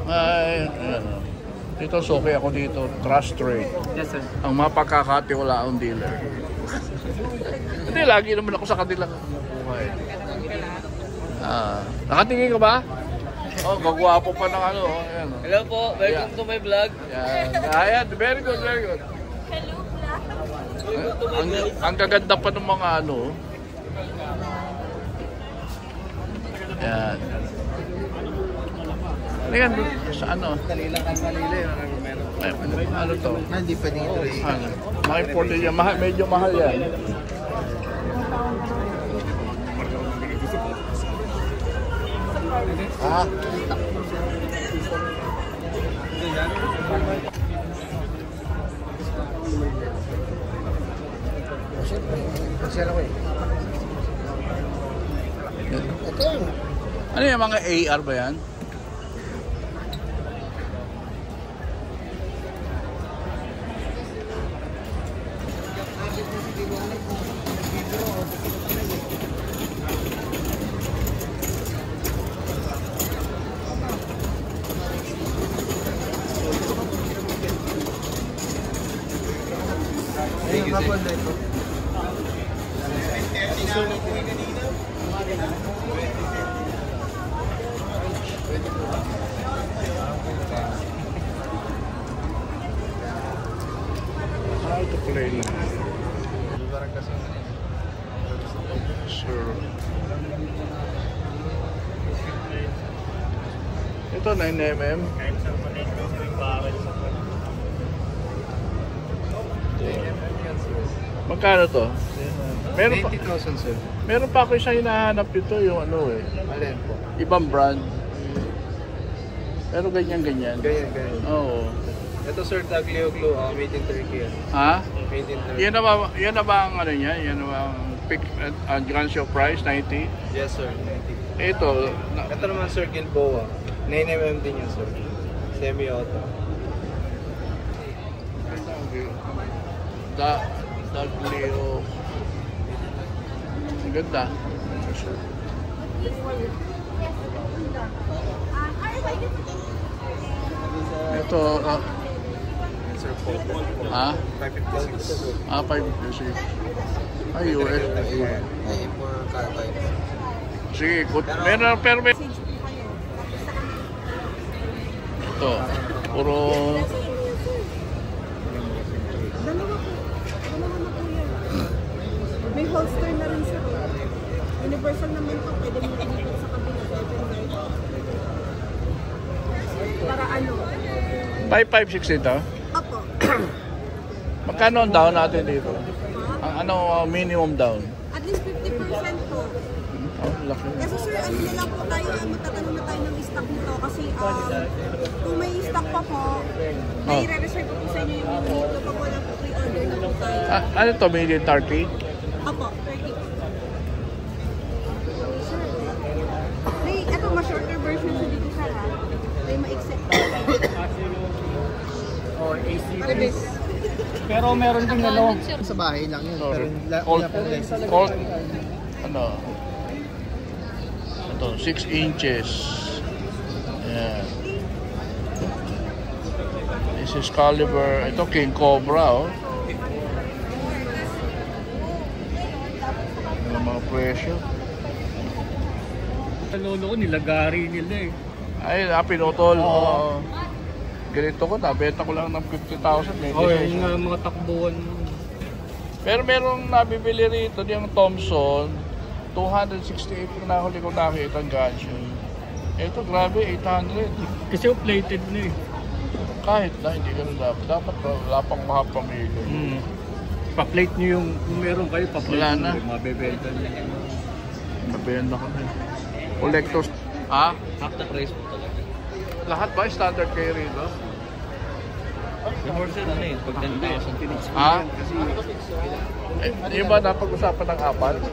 Ay, ano. Dito, suki ako dito. Trust trade. Yes, sir. Ang mapagkakatiwalaang dealer. Hindi, lagi naman ako sa kanilang buhay. Nakatingin ka ba? Oh, gagwapo pa ng ano. Ayan, oh. Hello po, welcome to my vlog. Yan. Ayan, very good, very good. Ang gaganda pa ng mga ano. Yan. Ayan, sa ano? Ano to? Hindi pa dito eh. Ano? Maka-import yan. Medyo mahal yan. Ah. Pasyal ako eh. Ito yan. Ano yung mga AR ba yan? How to play na. Sure. Ito 9mm. Magkano to? Meron pa, 90,000 sir. meron pa ako isang hinahanap ito, yung ano eh. Alin po? Ibang brand. Pero ganyan-ganyan. Ganyan. Oo. Ito sir, Taglio Glue, made in Turkey yan. Ha? Made in Turkey. Yan na ba ang ano niya? Yan na ba ang pick grand show price? 90? Yes sir, 90. Ito, Ito naman sir, Gilboa. 9mm din yan sir. Semi-auto. Taglio. Ang ganda. Ito, Sir, 4. ha? 556. 556. Ay, US. For carbide. Sige, pero may... Ito, puro... May holster na rin siya. Universal naman to, pwede mo ikot sa kabila. Para ano? 5560 ito? Opo. Magkano ang down natin dito? Ang ano minimum down? At least 50% po. Oh, laki. Kasi sir, ano na lang po tayo, magtatanong na tayo ng stock nito. Kasi kung may stock pa po, may re-reserve po sa inyo yung dito pag wala po pre-order na po tayo. Ano to, medium turkey? Opo, 30. Sir, may ito ma-shorter version sa dito sir ha. May ma-accept. Oh, AC. Paribis. Pero meron din ano. Sa bahay lang yun. Sorry. Pero Cold, ano? Ito, 6 inches. Ayan. This is caliber. Ito, King Cobra, oh. Ang mga presyo. Sa lolo ko, nilagari nila eh. Ay, pinutol. Oo. Ganito ko, nabenta ko lang ng 50,000. Oh, yung mga takbuhan. Pero merong nabibili rito yung Thompson, 268 yung nahuli ko nakita ang gancho. Ito, grabe, 800. Kasi plated na eh. Kahit na, hindi ganun dapat. Dapat wala pang makapamili. Pa-plate nyo yung, kung meron kayo, pa-plate Wala nyo. na. Mabebenta nyo. Nabenta ko na. Collectors. Ha? Half the price po talaga. Lahat ba standard kayo rito? Yung horse ano eh, pag 10,000. Ha? Yung ba napag-usapan ng apat? 50%.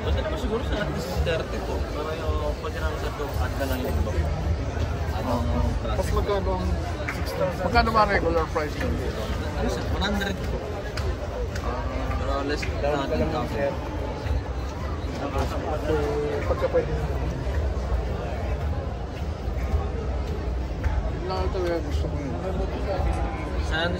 Basta naman siguro sa at least 30 po. Para yung pwede namin sa ito, anda lang yung iba. Tapos magkano ang 6,000? Magkano ba regular price yun? 100 po. Pero less Down ka lang lang, sir. So, pagka pwede na. Lang talaga gusto ko yun. Saan?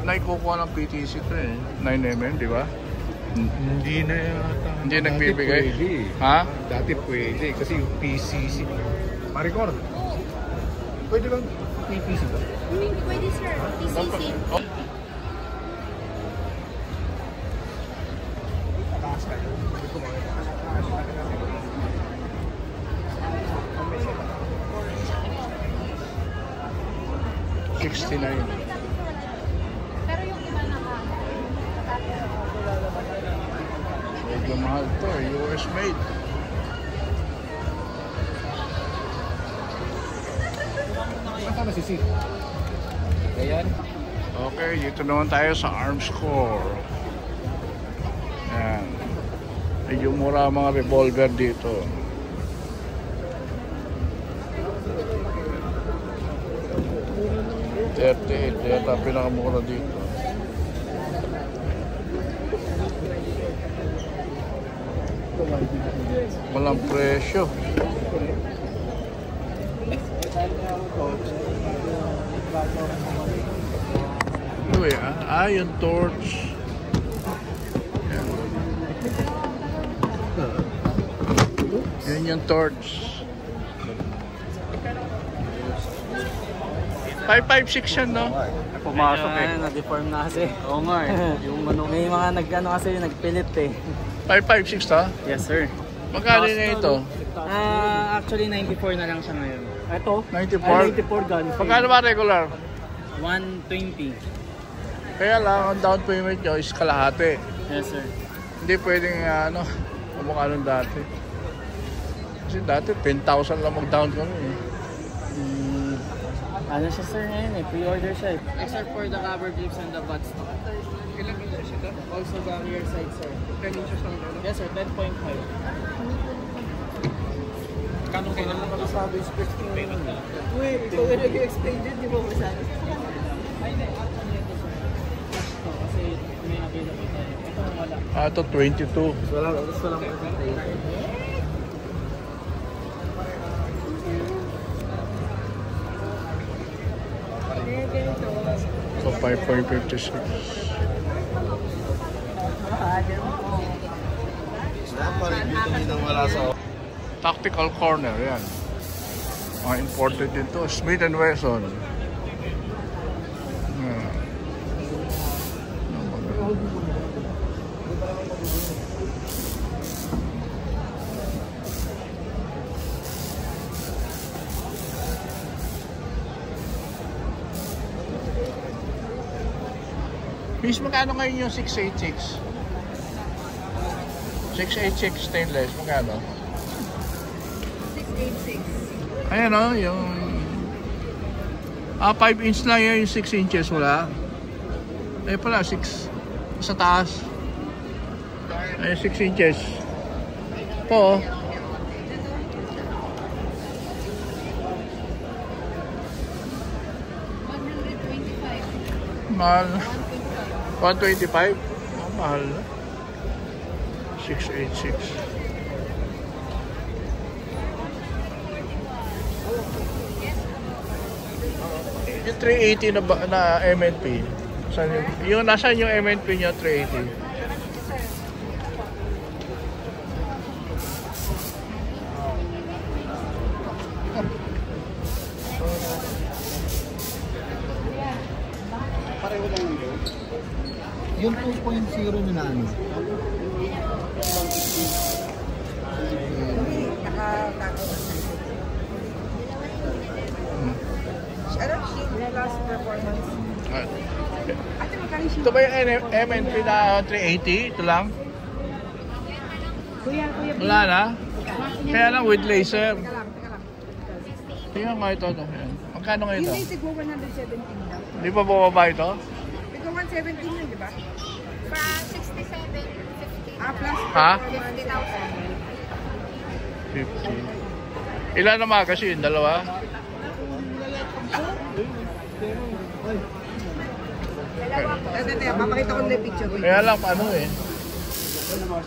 Naikukuha ng PTC ito eh. 9mm, di ba? Hindi na yata. Hindi nagbibigay? Dati pwede. Ha? Dati pwede. Kasi yung PCC. Ma-record. Pwede bang PPC ba? Hindi pwede sir, TCC. Oh. $69. Pero yung iba na Medyo mahal to, US made. Saan ka masisi? Ayan. Okay, dito naman tayo sa Armscore. Yan. Medyo mura ang mga revolver dito. $38, yata pinakamura dito. Walang presyo. Ano yan? Yung torch. Yan. Yan yung torch. 556 yan, no? Pumasok Na-deform na kasi. Oo nga eh. Yung ano. May mga nag-ano kasi nagpilit eh. 556 to? Yes sir. Magkano na ito? Actually 94 na lang siya ngayon. Ito? 94? 94 gun. Magkano ba regular? 120. Kaya lang, ang down payment nyo is kalahati. Yes sir. Hindi pwedeng kumukha nung dati. Kasi dati 10,000 lang mag-down kami eh. Ano siya sir ngayon eh, pre-order siya eh. Except for the rubber grips and the butt stock. Ilang inches ito? Also the rear side sir. 10 inches lang ito. Yes sir, 10.5. Kano kayo lang nakasabi specs ng payment na? Uy, ikaw na nag-explain din, di ba masabi? Ay hindi, actually ito sir. Ito kasi may available tayo. Ito wala. Ito 22. Walang presentation. So 5.56. Tactical corner, yan. Mga imported din to. Smith & Wesson. Yan. Miss, magkano ngayon yung 686? 686 stainless, magkano? 686. Ayan o, yung 5 inch lang yan, yung 6 inches wala. Eh pala, 6 sa taas. Ayan, 6 inches. Po. Mahal. 125? Oh, mahal na. 686. Yung 380 na MNP. Saan yung nasaan yung MNP niya 380? Pareho lang yun. Yung 2.0 na ano? Ano, last performance. Ate, magkano siya? Ito ba yung MNP na 380? Ito lang? Kuya, Wala na? Kaya lang with laser. Teka lang. Tingnan nga ito. Magkano nga ito? Yung siguro 117 daw. Hindi pa bumaba ito? Ikaw Yung 117 yun, di ba? Pa 67, 50. Plus Ha? 50,000. 50. Ilan na magazine? Dalawa? Ito, papakita ko na yung picture. Kaya lang, ano eh.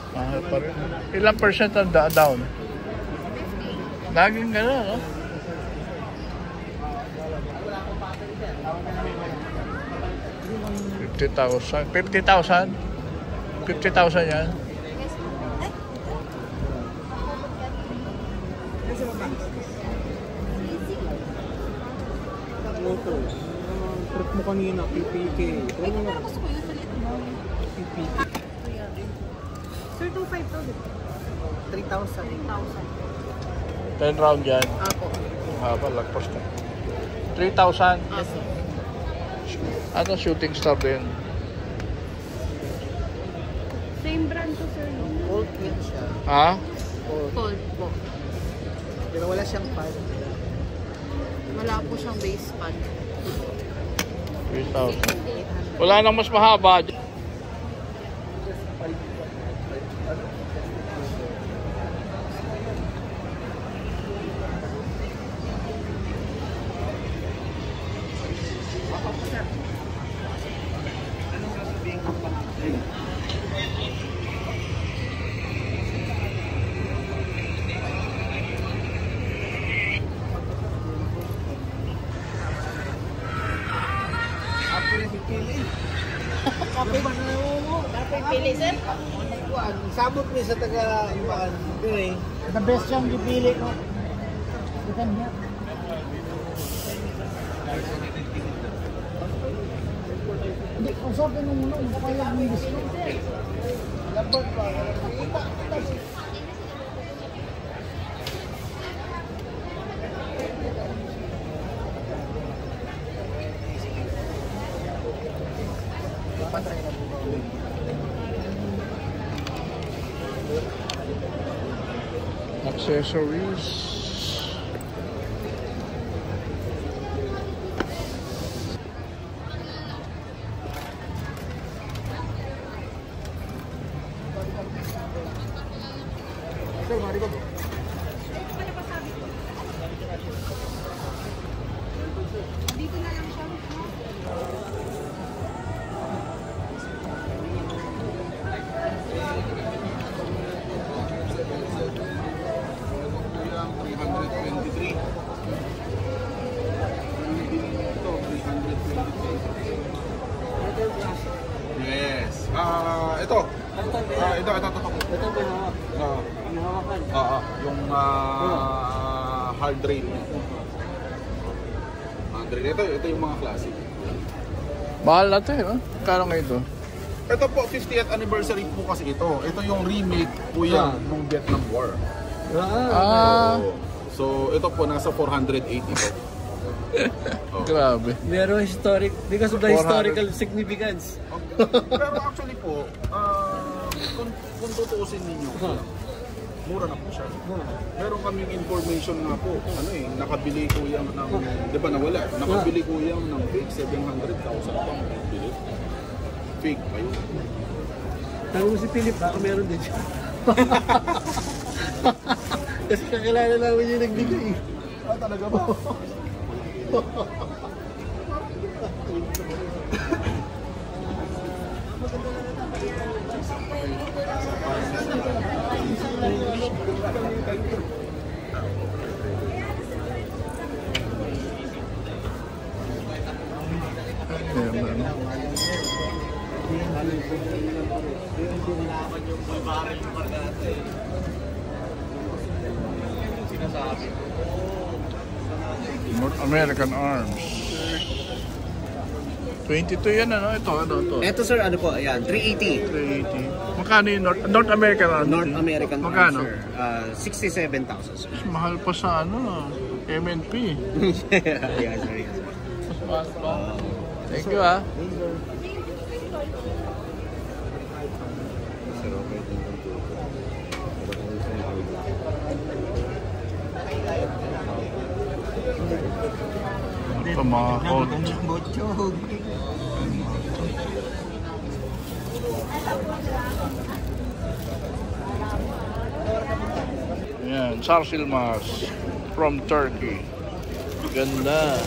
Mahal pa rin. Ilang percent ang down? 50. Laging gano'n, no? $50,000. 50,000? 50,000 yan? Trip mo kanina, PPK. Ay, kung parang gusto ko yun, salit mo. Sir, 2.5 to. 3,000. 10 round yan. Apo. Haba, lagpas na. 3,000. Apo. Ano shooting star din? Same brand to, sir. Old yan siya. Ha? Cold po. Pero wala siyang pad. Wala po siyang base pad. 3,000. Wala nang mas mahaba. Sabot mo sa taga Iwan. The best siyang gipili ko. Bukan niya. Hindi, usapin mo muna. Magpapayag mo yung discount. Laban pa. Accessories. Dito na lang siya. Yes. Ito. Ito. Ito ba yung hawak? Yung hawakan? Yung hard rail. Hard rail. Ito yung mga classic. Mahal na ito eh. Oh. Kano ngayon ito? Ito po, 50th anniversary po kasi ito. Ito yung remake po yan nung Vietnam War. So, ito po, nasa 480 po. Grabe. Meron historic, because of the 400. historical significance. Pero actually po, kung tutuusin ninyo, mura na po siya. Meron kaming information nga po, nakabili ko yung ng, di ba nawala? Nakabili ko yung ng fake, 700,000 pang bili. Fake pa yun. Tanong mo si Philip, baka meron din siya. Kasi kakilala namin yung nagbigay. Talaga ba? North American Arms. 22 yan ano? Ito. Ito sir, ano po? Ayan, 380. 380. Magkano yung North American Arms? North American Magkano? Arms, sir. 67,000 sir. Mahal pa sa MNP. Yes sir, yes sir. Thank you ah. mga cold. Ayan, sarsilmas from Turkey. Ganda.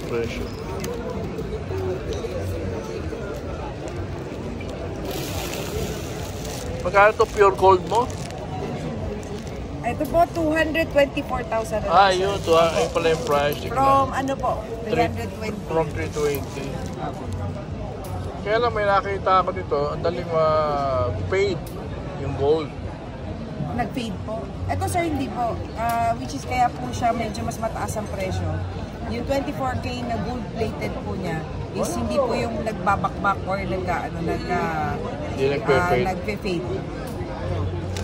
Presyo. Magkano ito pure gold mo? Ito po, 224,000. Ah, yun. Ito ay pala yung price. From ano po? 320. From 320. Kaya lang may nakita ako dito, ang daling fade yung gold. Nag-fade po. Ito sir, hindi po. Which is kaya po siya medyo mas mataas ang presyo. Yung 24K na gold-plated po niya is hindi po yung nagbabakbak or nagpe-fade.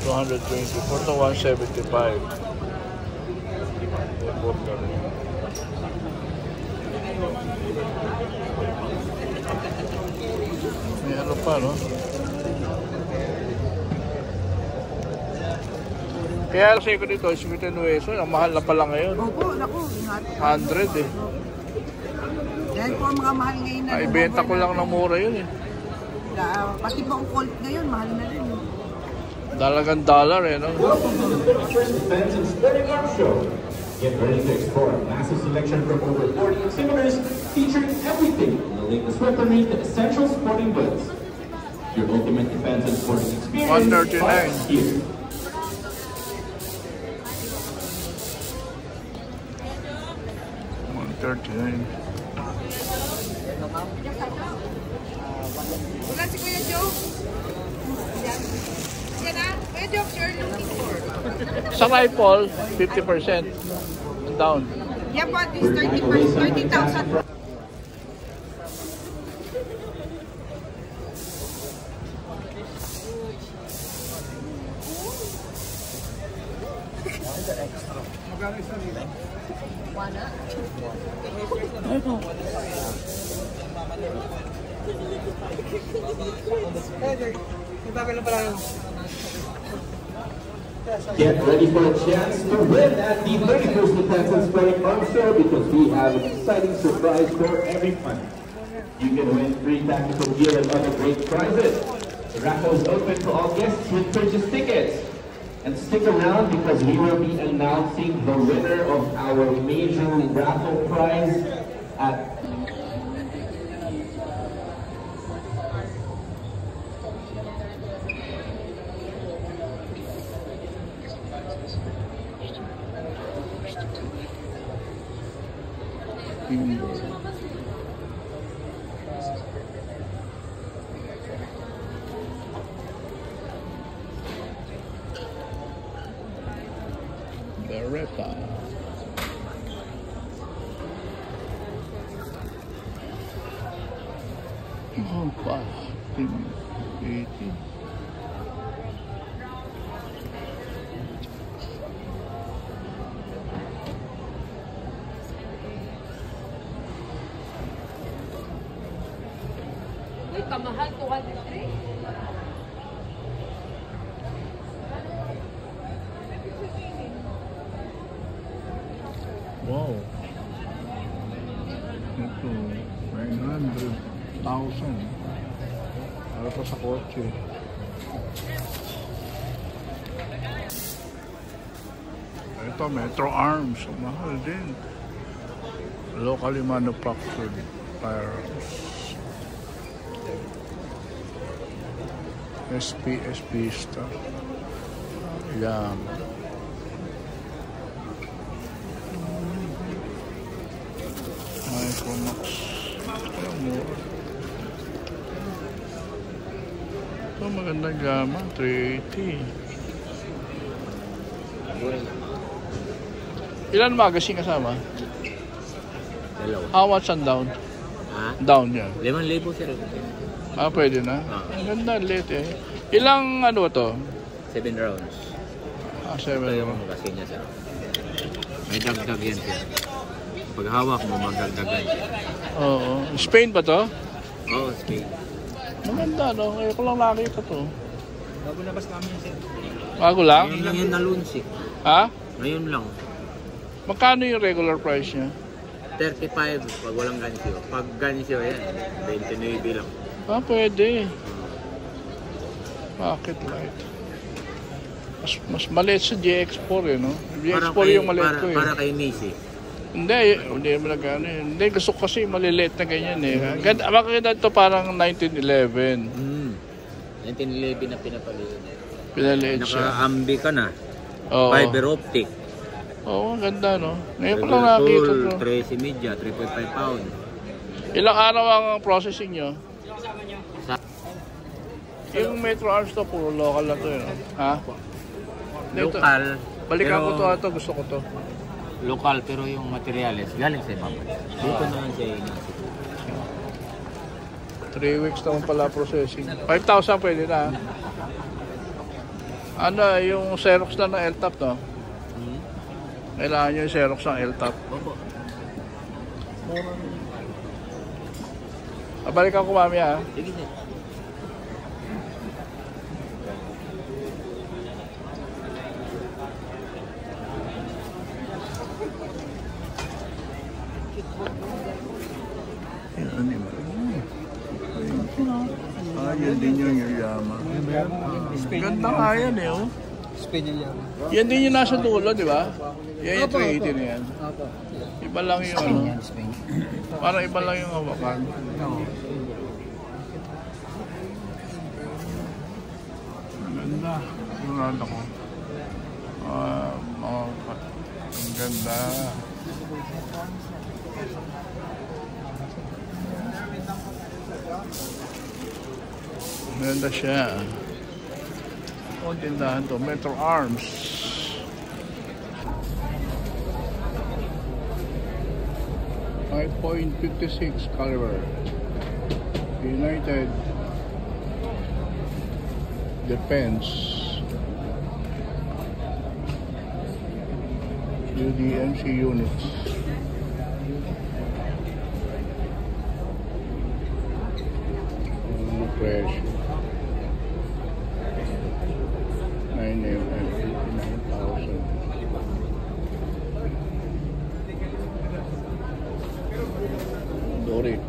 224 to 175. Import ka rin. May ano pa, no? Kaya kasi ko dito, 59 pesos, ang mahal na pala ngayon. Opo, naku. 100 eh. Dahil po ang mga mahal ngayon na. Ay, benta ko lang ng mura yun eh. Pati po ang Colt ngayon, mahal na rin. Dalagang dollar eh, no? Welcome to the First Fence and Sporting Arms Show. Get ready to explore a massive selection from over 40 exhibitors featuring everything from the latest weaponry to essential sporting goods. Your ultimate defense and sporting experience starts here. Wala si Kuya Joe. Yan na. Kuya Joe, you're looking for. Sa rifle, 50% down. Yeah, but this 30,000. Get ready for a chance to win at the 31st Defense and Sporting Arms Show because we have an exciting surprise for everyone. You can win free tactical gear and other great prizes. The raffle is open to all guests who purchase tickets. And stick around because we will be announcing the winner of our major raffle prize at Beretta. Oh, pa. 80. Uy, kamahal, 203. Wow. Ito, 900,000. Para pa sa kotse. Ito, Metro Arms. Mahal din. Locally manufactured firearms. SPS Pista. Yan. Micromax. Ito magandang gama, 380. Ilan magazine kasama? Dalawa. How much ang down? Ha? Down yan. 5,000 sir. Ah, pwede na. Ang ganda, late eh. Ilang ano to? 7 rounds. Ah, Ito 7 yung magazine niya sir. May dagdag yan sir. Pag hawak mo, magdagdagan siya. Oo. Spain ba to? Oo, Spain. Maganda, no? Ngayon ko lang nakita to. Bago nabas namin sir. Bago lang? Ngayon lang yun na launch eh. Ha? Ngayon lang. Magkano yung regular price niya? 35 pag walang gansyo. Pag gansyo yan, 29 lang. Ah, pwede. Bakit light? Mas maliit sa GX4 eh, no? GX4 yung maliit ko eh. Para kay Macy. Hindi mo nagano eh. Hindi, gusto ko kasi maliliit na ganyan eh. Makakita ito parang 1911. 1911 na pinapaliit. Pinaliit siya. Naka-ambi ka na. Oo. Fiber optic. Oo, ganda no? Ngayon ko lang nakakita to. 13 media, 3.5 pound. Ilang araw ang processing nyo? Yung Metro Arms to, puro local na to yun. Ha? Local. Balikan ko to, gusto ko to. Local pero yung materials galing sa ibang bansa. Dito naman siya 3 weeks naman pala processing. 5,000 pwede na. Ano, yung Xerox na ng L-top to? Kailangan nyo yung Xerox ng L-top. Balikan ko mamaya ha. Sige. Yan din yung Yama. Ganda nga yan eh, oh. Yan din yung nasa dulo, di ba? Yan yung 380 na yan. Iba lang yung ano. Parang iba lang yung hawakan. Ganda. Yung ko. Ang ganda. Ganda siya. O, tindahan to. Metro Arms. .56 caliber. United Defense. UDMC units. Fresh. 9,000. Doric.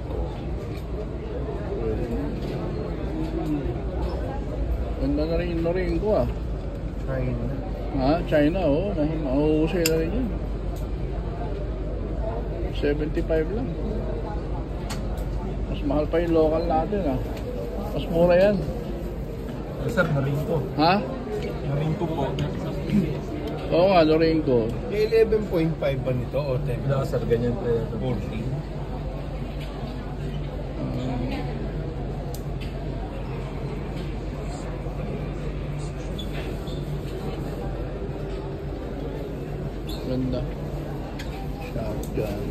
Ganda na rin yung ring ko ah. China. Ha? China oh. Mahuhusay na rin yun. 75 lang. Mas mahal pa yung local natin ah. Mas mura yan. Sir, na-ring ko. Ha? Na-ring ko po. Oo nga, na-ring ko. 11.5 ba nito o 10? Wala sir, ganyan po. 14. Ganda. Shotgun.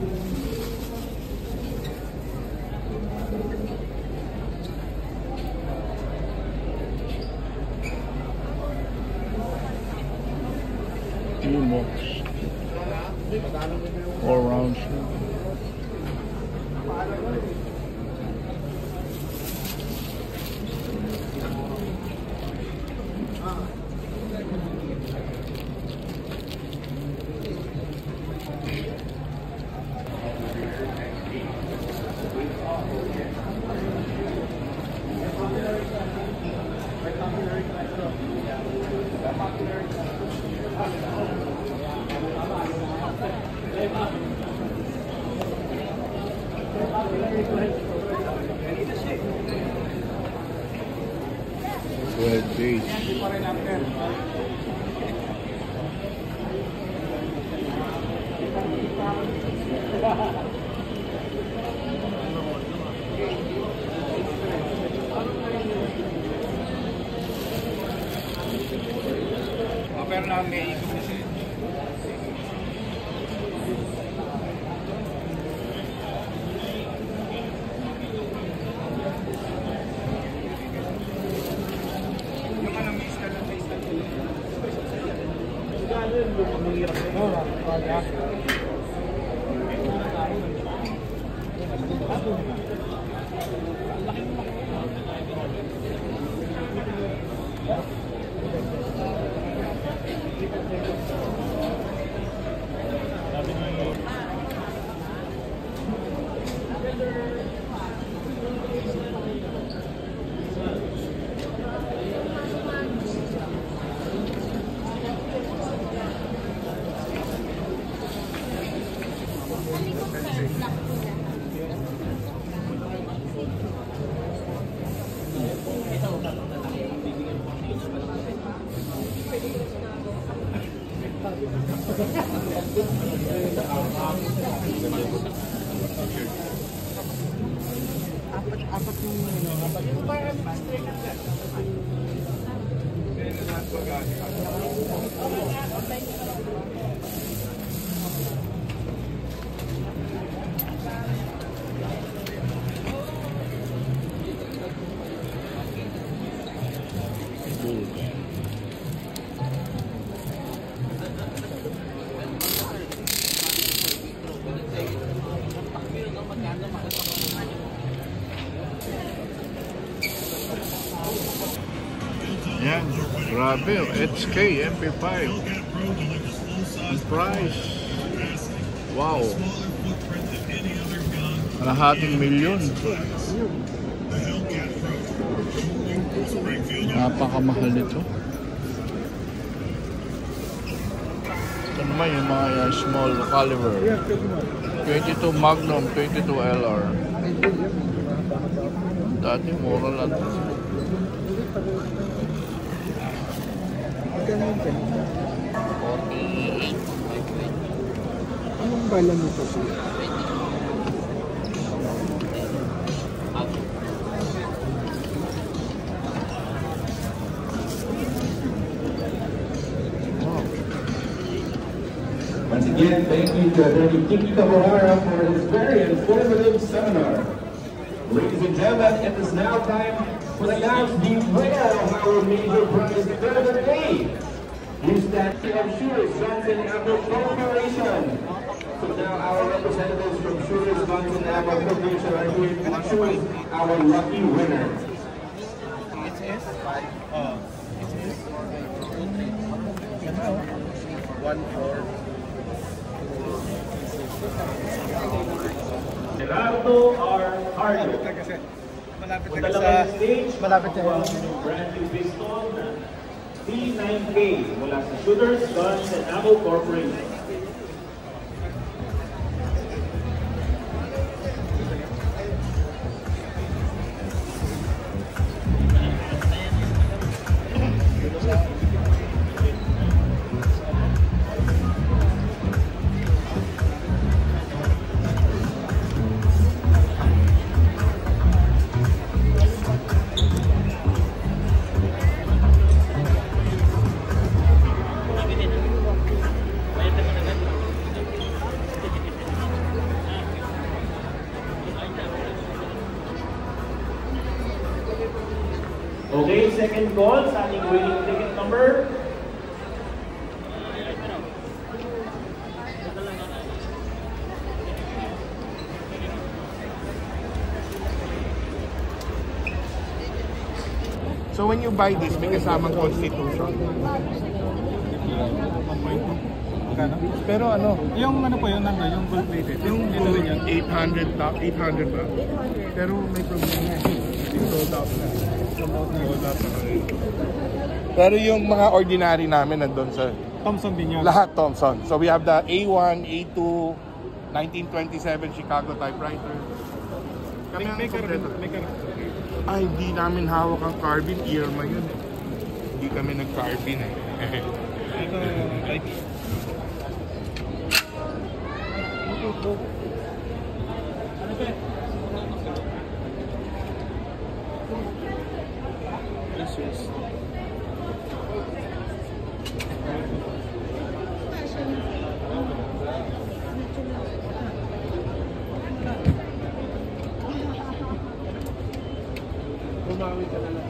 Mox. 4 rounds. Red base. Pero na may ikot na siya. Apat yung Yan, grabe, HK, MP5. Ang price. Wow. Kalahating milyon. Napakamahal nito. Ito naman yung mga small caliber. 22 Magnum, 22 LR. Dati mura lang. Anong bala mo po siya? Once again, thank you to Attorney Kiki Kawahara for his very informative seminar. Ladies and gentlemen, it is now time to announce the winner of our major prize for the day. You stand of Shooters Guns and Ammo Corporation. So now our representatives from Shooters Guns and Ammo Corporation are here to choose our lucky winner. Gerardo R. Hardo. Malapit sa brand new pistol na P9K mula sa Shooters Guns and Ammo Corporation. Okay, second call sa ating winning ticket number. So when you buy this, may kasamang constitution. Pero ano? Yung ano po, yung gold plated. Yung gold, 800 ba? Pero may problema eh. Sold out na. Pero yung mga ordinary namin nandun sa Thompson din yun. Lahat Thompson. So we have the A1, A2, 1927 Chicago typewriter. Kami ang kompleto. Ay, di namin hawak ang carbine. Irma yun. Hindi kami nag-carbine eh. Ito, like... Ano ba? This is... Bumawi ka na lang.